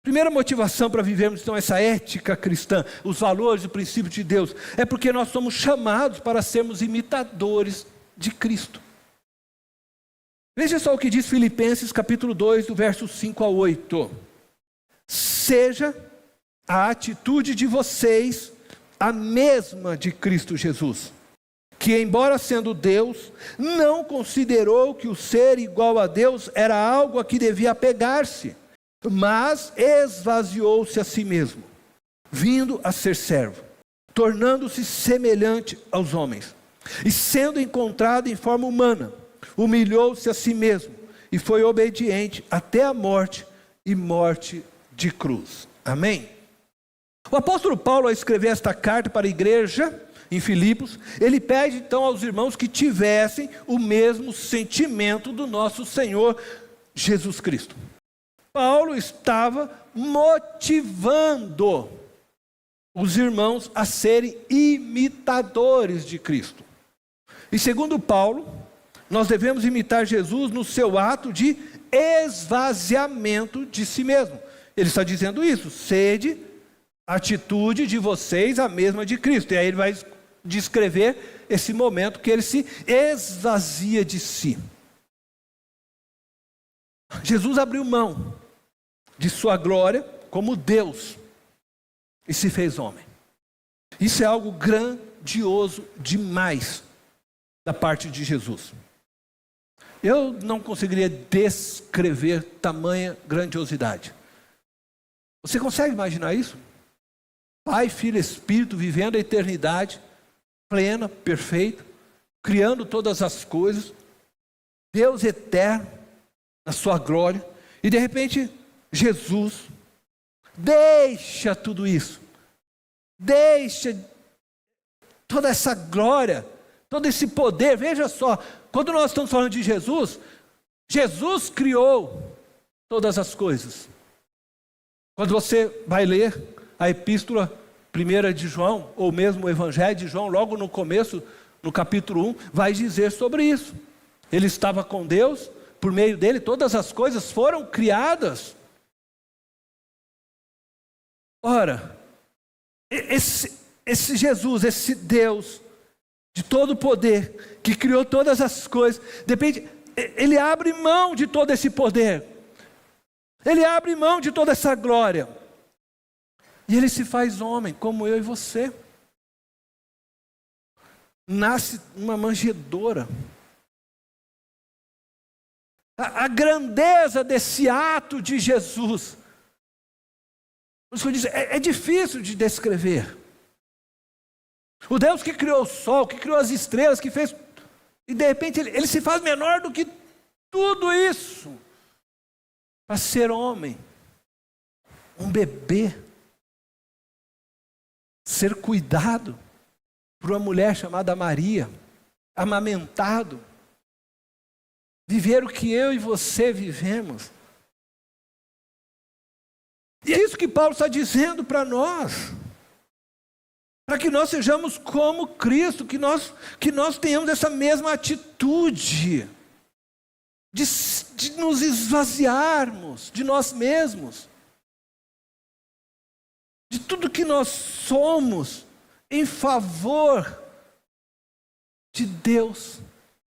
Primeira motivação para vivermos então essa ética cristã, os valores, o princípio de Deus, é porque nós somos chamados para sermos imitadores de Cristo. Veja só o que diz Filipenses capítulo 2, do verso 5 a 8. Seja a atitude de vocês a mesma de Cristo Jesus, que embora sendo Deus, não considerou que o ser igual a Deus era algo a que devia apegar-se, mas esvaziou-se a si mesmo, vindo a ser servo, tornando-se semelhante aos homens. E sendo encontrado em forma humana, humilhou-se a si mesmo e foi obediente até a morte e morte de cruz. Amém? O apóstolo Paulo, ao escrever esta carta para a igreja em Filipos, ele pede então aos irmãos que tivessem o mesmo sentimento do nosso Senhor Jesus Cristo. Paulo estava motivando os irmãos a serem imitadores de Cristo. E segundo Paulo, nós devemos imitar Jesus no seu ato de esvaziamento de si mesmo. Ele está dizendo isso, sede a atitude de vocês a mesma de Cristo. E aí ele vai descrever esse momento que ele se esvazia de si. Jesus abriu mão de sua glória como Deus e se fez homem. Isso é algo grandioso demais da parte de Jesus. Eu não conseguiria descrever tamanha grandiosidade. Você consegue imaginar isso? Pai, Filho, Espírito vivendo a eternidade plena, perfeita, criando todas as coisas, Deus eterno na sua glória, e de repente Jesus deixa tudo isso, deixa toda essa glória, todo esse poder. Veja só, quando nós estamos falando de Jesus, Jesus criou todas as coisas. Quando você vai ler a epístola 1 de João, ou mesmo o Evangelho de João, logo no começo, no capítulo 1, vai dizer sobre isso. Ele estava com Deus, por meio dele todas as coisas foram criadas. Ora, esse Jesus, esse Deus de todo o poder, que criou todas as coisas, de repente, ele abre mão de todo esse poder, ele abre mão de toda essa glória, e ele se faz homem, como eu e você. Nasce uma manjedoura. A grandeza desse ato de Jesus, por isso que eu disse, é difícil de descrever. O Deus que criou o sol, que criou as estrelas, que fez, e de repente ele se faz menor do que tudo isso, para ser homem, um bebê, ser cuidado por uma mulher chamada Maria, amamentado, viver o que eu e você vivemos. E é isso que Paulo está dizendo para nós, para que nós sejamos como Cristo, que nós tenhamos essa mesma atitude de nos esvaziarmos de nós mesmos, de tudo que nós somos, em favor de Deus,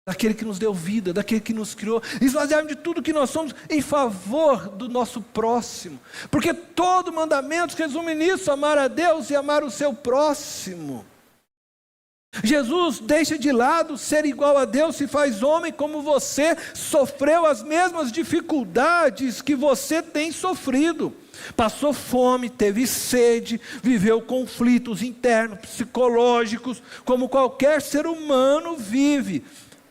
daquele que nos deu vida, daquele que nos criou, esvaziarmos de tudo que nós somos em favor do nosso próximo, porque todo mandamento se resume nisso, amar a Deus e amar o seu próximo. Jesus deixa de lado ser igual a Deus, se faz homem como você, sofreu as mesmas dificuldades que você tem sofrido, passou fome, teve sede, viveu conflitos internos, psicológicos, como qualquer ser humano vive,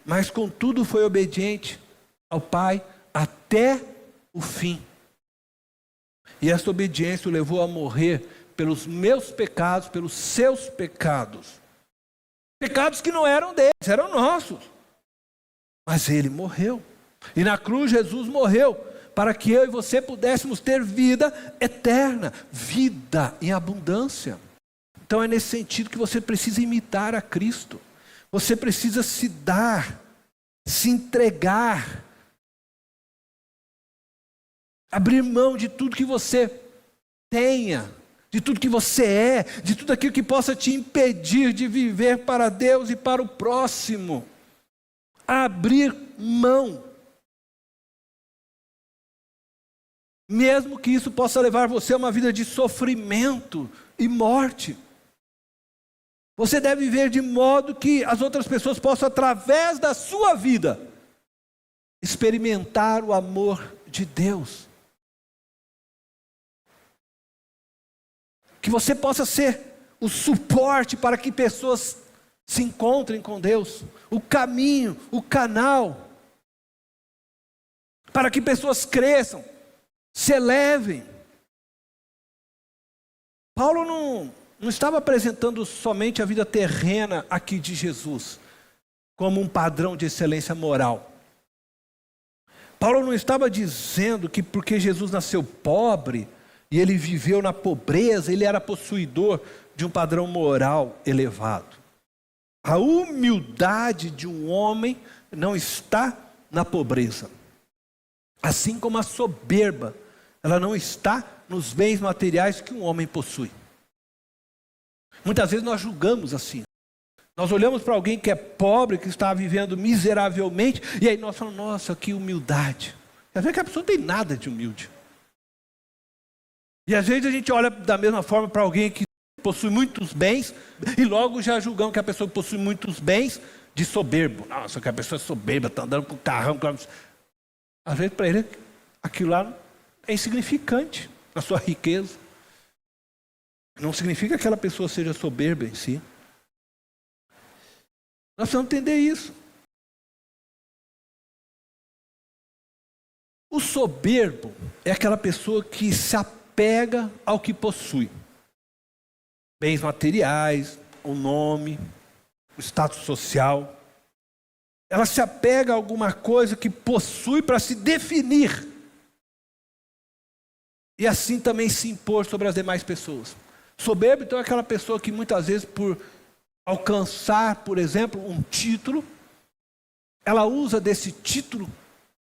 mas contudo foi obediente ao Pai até o fim. E essa obediência o levou a morrer pelos meus pecados, pelos seus pecados. Pecados que não eram deles, eram nossos. Mas ele morreu. E na cruz Jesus morreu para que eu e você pudéssemos ter vida eterna, vida em abundância. Então é nesse sentido que você precisa imitar a Cristo. Você precisa se dar, se entregar, abrir mão de tudo que você tenha, de tudo que você é, de tudo aquilo que possa te impedir de viver para Deus e para o próximo. Abrir mão. Mesmo que isso possa levar você a uma vida de sofrimento e morte. Você deve viver de modo que as outras pessoas possam, através da sua vida, experimentar o amor de Deus. Que você possa ser o suporte para que pessoas se encontrem com Deus, o caminho, o canal, para que pessoas cresçam, se elevem. Paulo não estava apresentando somente a vida terrena aqui de Jesus, como um padrão de excelência moral. Paulo não estava dizendo que porque Jesus nasceu pobre, e ele viveu na pobreza, ele era possuidor de um padrão moral elevado. A humildade de um homem não está na pobreza. Assim como a soberba, ela não está nos bens materiais que um homem possui. Muitas vezes nós julgamos assim. Nós olhamos para alguém que é pobre, que está vivendo miseravelmente, e aí nós falamos, nossa, que humildade. Às vezes que a pessoa não tem nada de humilde. E às vezes a gente olha da mesma forma para alguém que possui muitos bens, e logo já julgamos que a pessoa que possui muitos bens, de soberbo. Nossa, que a pessoa é soberba, está andando com o carrão. Às vezes para ele, aquilo lá é insignificante na sua riqueza. Não significa que aquela pessoa seja soberba em si. Nós precisamos entender isso. O soberbo é aquela pessoa que se apega ao que possui. Bens materiais, o nome, o status social. Ela se apega a alguma coisa que possui para se definir. E assim também se impor sobre as demais pessoas. Soberbo, então, é aquela pessoa que muitas vezes, por alcançar, por exemplo, um título, ela usa desse título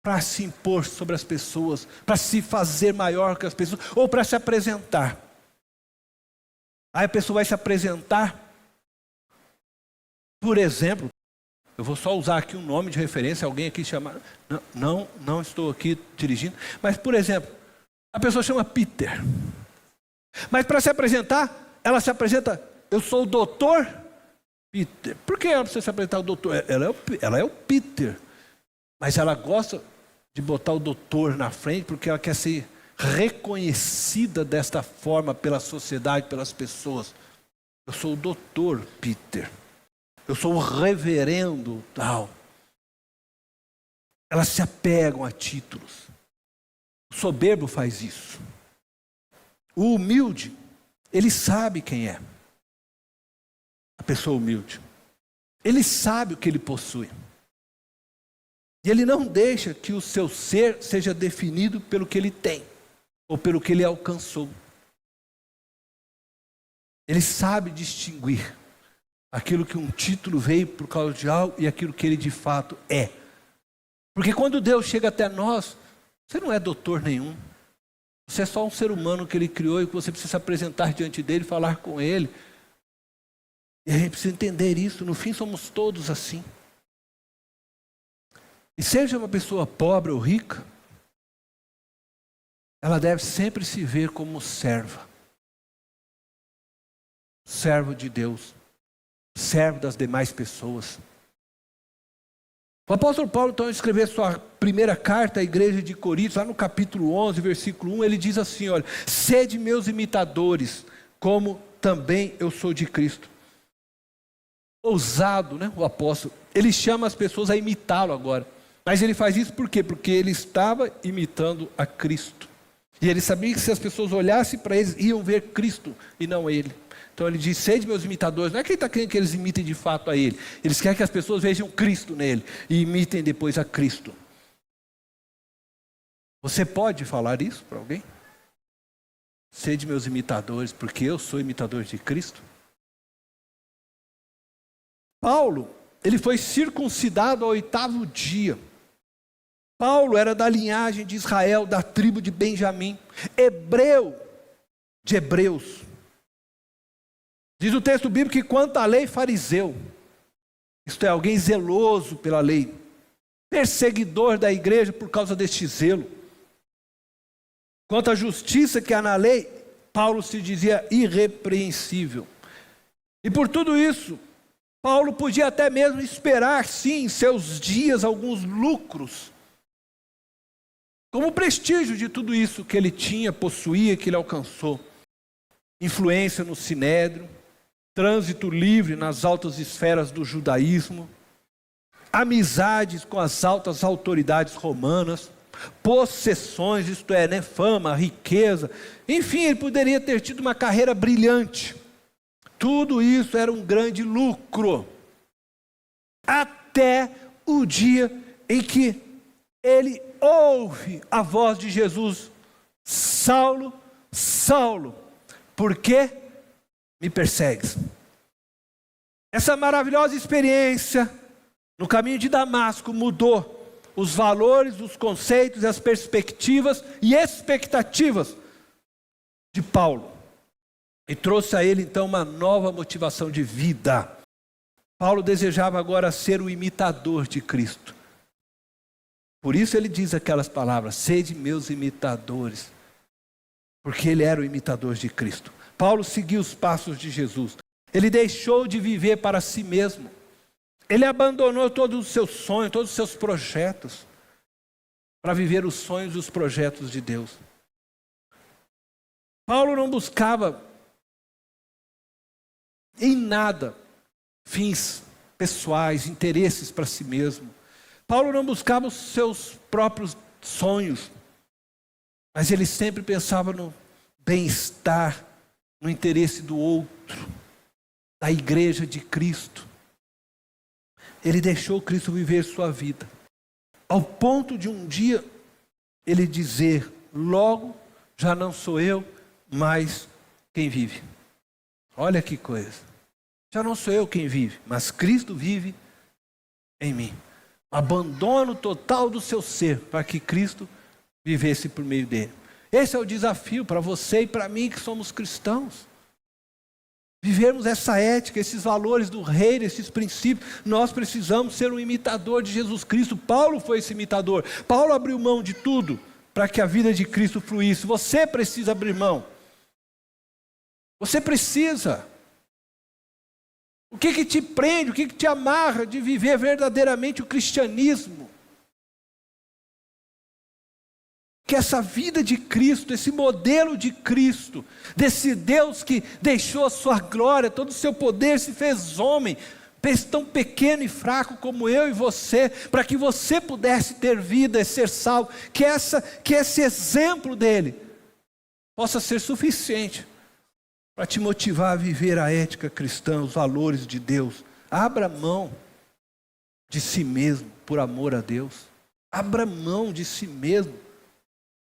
para se impor sobre as pessoas, para se fazer maior que as pessoas, ou para se apresentar. Aí a pessoa vai se apresentar, por exemplo, eu vou só usar aqui um nome de referência, alguém aqui chama, não estou aqui dirigindo, mas por exemplo, a pessoa chama Peter. Mas para se apresentar, ela se apresenta, eu sou o doutor Peter. Por que ela precisa se apresentar o doutor? Ela é o Peter. Mas ela gosta de botar o doutor na frente porque ela quer ser reconhecida desta forma pela sociedade, pelas pessoas. Eu sou o doutor Peter. Eu sou o reverendo tal. Elas se apegam a títulos. O soberbo faz isso. O humilde, ele sabe quem é. A pessoa humilde. Ele sabe o que ele possui. E ele não deixa que o seu ser seja definido pelo que ele tem, ou pelo que ele alcançou. Ele sabe distinguir aquilo que um título veio por causa de algo e aquilo que ele de fato é. Porque quando Deus chega até nós, você não é doutor nenhum. Você é só um ser humano que ele criou e que você precisa se apresentar diante dele, falar com ele. E a gente precisa entender isso. No fim somos todos assim. E seja uma pessoa pobre ou rica, ela deve sempre se ver como serva. Servo de Deus. Servo das demais pessoas. O apóstolo Paulo, então, escreveu sua primeira carta à igreja de Corinto, lá no capítulo 11, versículo 1, ele diz assim, olha, sede meus imitadores, como também eu sou de Cristo. Ousado, né, o apóstolo, ele chama as pessoas a imitá-lo agora. Mas ele faz isso por quê? Porque ele estava imitando a Cristo. E ele sabia que se as pessoas olhassem para eles, iam ver Cristo e não ele. Então ele diz, sede meus imitadores. Não é que ele está querendo que eles imitem de fato a ele. Eles querem que as pessoas vejam Cristo nele e imitem depois a Cristo. Você pode falar isso para alguém? Sede meus imitadores, porque eu sou imitador de Cristo. Paulo, ele foi circuncidado ao 8º dia. Paulo era da linhagem de Israel, da tribo de Benjamim. Hebreu de Hebreus. Diz o texto bíblico que quanto à lei, fariseu, isto é, alguém zeloso pela lei, perseguidor da igreja por causa deste zelo. Quanto à justiça que há na lei, Paulo se dizia irrepreensível. E por tudo isso, Paulo podia até mesmo esperar, sim, em seus dias, alguns lucros, como prestígio de tudo isso que ele tinha, possuía, que ele alcançou. Influência no sinédrio, trânsito livre nas altas esferas do judaísmo, amizades com as altas autoridades romanas, possessões, isto é, fama, riqueza. Enfim, ele poderia ter tido uma carreira brilhante. Tudo isso era um grande lucro. Até o dia em que ele ouve a voz de Jesus: Saulo, Saulo, por que me persegues? Essa maravilhosa experiência no caminho de Damasco mudou os valores, os conceitos, as perspectivas e expectativas de Paulo. E trouxe a ele então uma nova motivação de vida. Paulo desejava agora ser o imitador de Cristo. Por isso ele diz aquelas palavras: sede meus imitadores. Porque ele era o imitador de Cristo. Paulo seguiu os passos de Jesus. Ele deixou de viver para si mesmo. Ele abandonou todos os seus sonhos, todos os seus projetos, para viver os sonhos e os projetos de Deus. Paulo não buscava em nada fins pessoais, interesses para si mesmo. Paulo não buscava os seus próprios sonhos, mas ele sempre pensava no bem-estar, no interesse do outro, da igreja de Cristo. Ele deixou Cristo viver sua vida, ao ponto de um dia ele dizer: logo já não sou eu, mas quem vive. Olha que coisa. Já não sou eu quem vive, mas Cristo vive em mim. Abandono total do seu ser para que Cristo vivesse por meio dele. Esse é o desafio para você e para mim que somos cristãos. Vivermos essa ética, esses valores do reino, esses princípios. Nós precisamos ser um imitador de Jesus Cristo. Paulo foi esse imitador. Paulo abriu mão de tudo para que a vida de Cristo fluísse. Você precisa abrir mão. Você precisa. O que te prende, o que te amarra de viver verdadeiramente o cristianismo? Que essa vida de Cristo, esse modelo de Cristo, desse Deus que deixou a sua glória, todo o seu poder, se fez homem, fez tão pequeno e fraco como eu e você, para que você pudesse ter vida e ser salvo, que esse exemplo dele possa ser suficiente para te motivar a viver a ética cristã, os valores de Deus. Abra mão de si mesmo por amor a Deus. Abra mão de si mesmo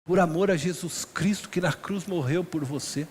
por amor a Jesus Cristo, que na cruz morreu por você.